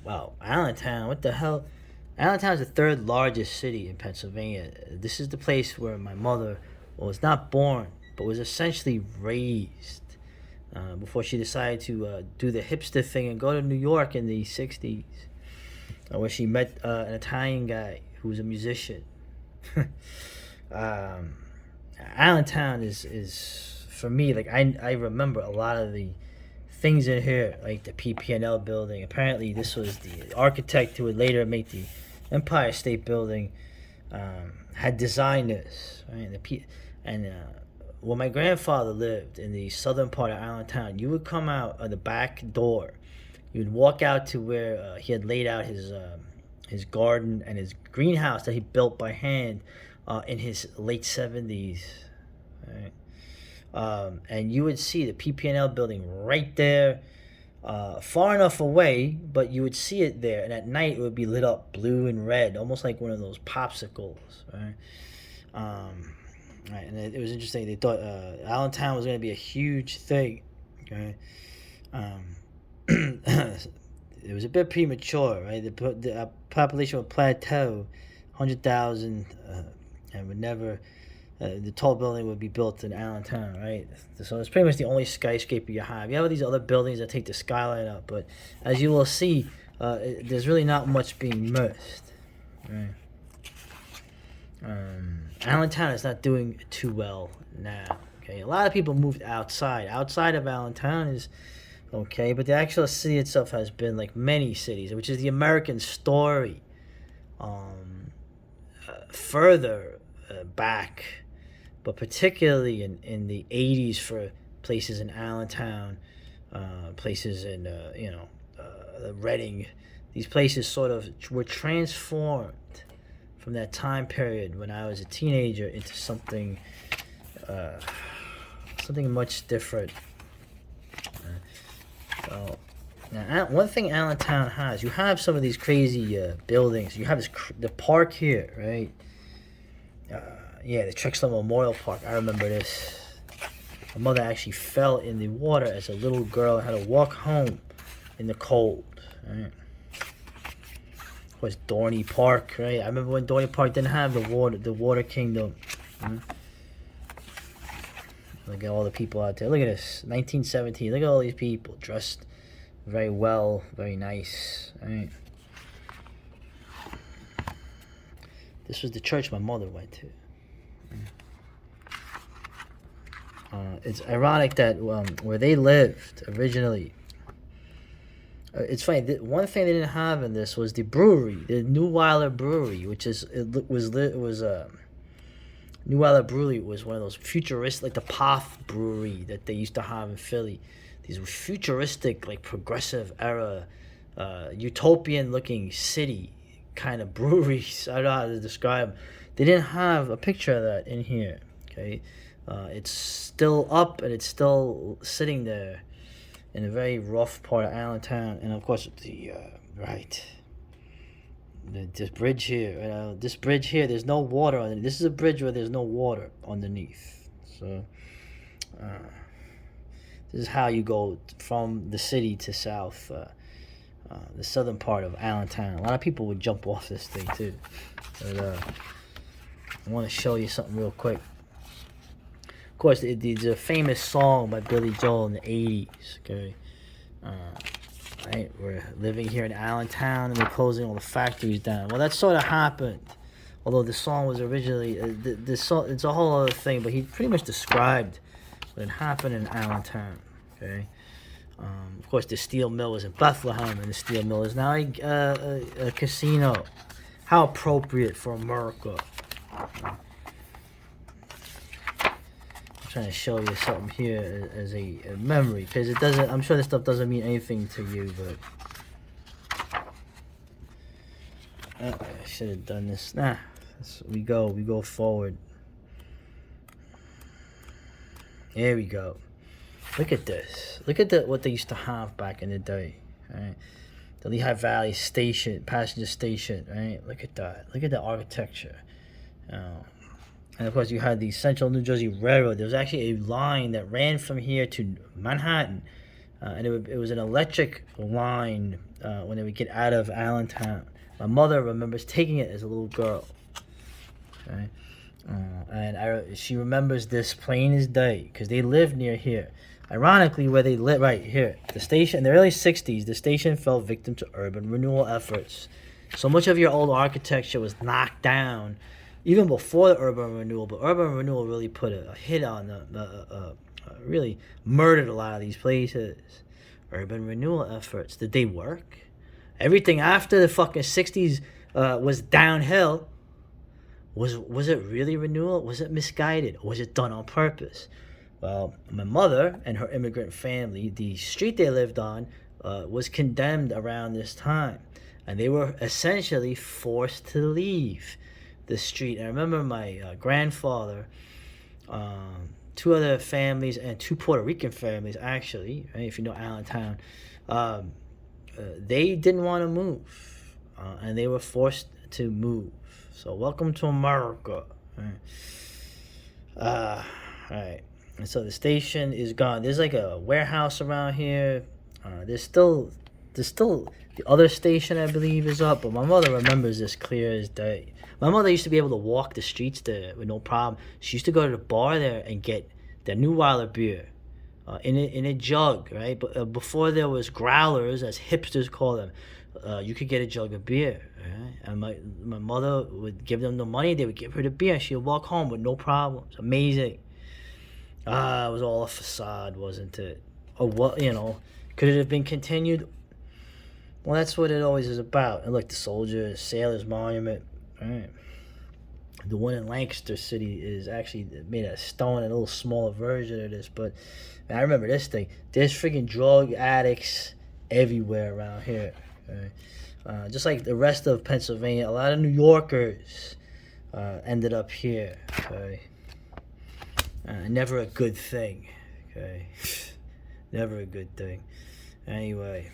Wow, Allentown, what the hell? Allentown is the third largest city in Pennsylvania. This is the place where my mother was not born, but was essentially raised before she decided to do the hipster thing and go to New York in the 60s, where she met an Italian guy who was a musician. um, Allentown is for me, like, I remember a lot of the things in here, like the PPNL building. Apparently, this was the architect who would later make the Empire State Building. Had designed this, right? And when my grandfather lived in the southern part of Allentown, you would come out of the back door. You would walk out to where he had laid out his garden and his greenhouse that he built by hand in his late 70s. Right? And you would see the PPNL building right there, far enough away, but you would see it there. And at night, it would be lit up blue and red, almost like one of those popsicles, right? Right, and it was interesting. They thought Allentown was going to be a huge thing. Okay, it was a bit premature, right? The population would plateau, 100,000, and would never. The tall building would be built in Allentown, right? So it's pretty much the only skyscraper you have. You have these other buildings that take the skyline up, but as you will see, there's really not much being missed, right? Allentown is not doing too well now. Okay, a lot of people moved outside. Outside of Allentown is okay, but the actual city itself has been like many cities, which is the American story. Further back, but particularly in the 80s for places in Allentown, places in Reading. These places sort of were transformed from that time period when I was a teenager into uh, something much different. So now, one thing Allentown has, you have some of these crazy buildings. You have the park here, right? Yeah, the Trexler Memorial Park. I remember this. My mother actually fell in the water as a little girl and had to walk home in the cold. Right? Of course, Dorney Park, right? I remember when Dorney Park didn't have the Water Kingdom. Look at all the people out there. Look at this, 1917. Look at all these people dressed very well, very nice. Right? This was the church my mother went to. It's ironic that where they lived originally, it's funny. One thing they didn't have in this was the brewery, the Neuweiler Brewery, which is Neuweiler Brewery was one of those futuristic, like the Poth Brewery that they used to have in Philly. These were futuristic, like progressive era, utopian looking city kind of breweries. I don't know how to describe them. They didn't have a picture of that in here. Okay, it's still up and it's still sitting there in a very rough part of Allentown, and of course the right. This bridge here, this bridge here, there's no water underneath. This is a bridge where there's no water underneath. So, uh, this is how you go from the city to south, the southern part of Allentown. A lot of people would jump off this thing too. But, I want to show you something real quick. Of course, it's a famous song by Billy Joel in the 80s. Okay. Right, we're living here in Allentown and we're closing all the factories down. Well, that sort of happened. Although the song was originally, the song, it's a whole other thing, but he pretty much described what had happened in Allentown. Okay. Of course, the steel mill was in Bethlehem, and the steel mill is now a casino. How appropriate for America. Trying to show you something here as a memory, because it doesn't, I'm sure this stuff doesn't mean anything to you, but I should have done this. We go forward. There we go. Look at this. Look at what they used to have back in the day. Right, the Lehigh Valley Station, passenger station. Right, look at that. Look at the architecture. And of course, you had the Central New Jersey Railroad. There was actually a line that ran from here to Manhattan, and it was an electric line when they would get out of Allentown. My mother remembers taking it as a little girl. Okay? And she remembers this plain as day because they lived near here. Ironically, where they lived, right here, the station, in the early 60s, the station fell victim to urban renewal efforts. So much of your old architecture was knocked down even before the urban renewal, but urban renewal really put a hit on really murdered a lot of these places. Urban renewal efforts, did they work? Everything after the fucking 60s was downhill. Was it really renewal? Was it misguided? Or was it done on purpose? Well, my mother and her immigrant family, the street they lived on was condemned around this time. And they were essentially forced to leave the street. And I remember my grandfather, two other families, and two Puerto Rican families, actually, right, if you know Allentown, they didn't want to move. And they were forced to move. So welcome to America. All right. And so the station is gone. There's like a warehouse around here. There's still the other station, I believe, is up. But my mother remembers this clear as day. My mother used to be able to walk the streets there with no problem. She used to go to the bar there and get the New Weiler beer in a jug, right? But before there was growlers, as hipsters call them, you could get a jug of beer, right? And my mother would give them the money. They would give her the beer. She would walk home with no problems. Amazing. It was all a facade, wasn't it? Or what, could it have been continued? Well, that's what it always is about. And look, the Sailors Monument, right? The one in Lancaster City is actually made out of stone, and a little smaller version of this. But man, I remember this thing. There's freaking drug addicts everywhere around here. Right? Just like the rest of Pennsylvania, a lot of New Yorkers ended up here. Okay? Never a good thing. Okay, never a good thing. Anyway.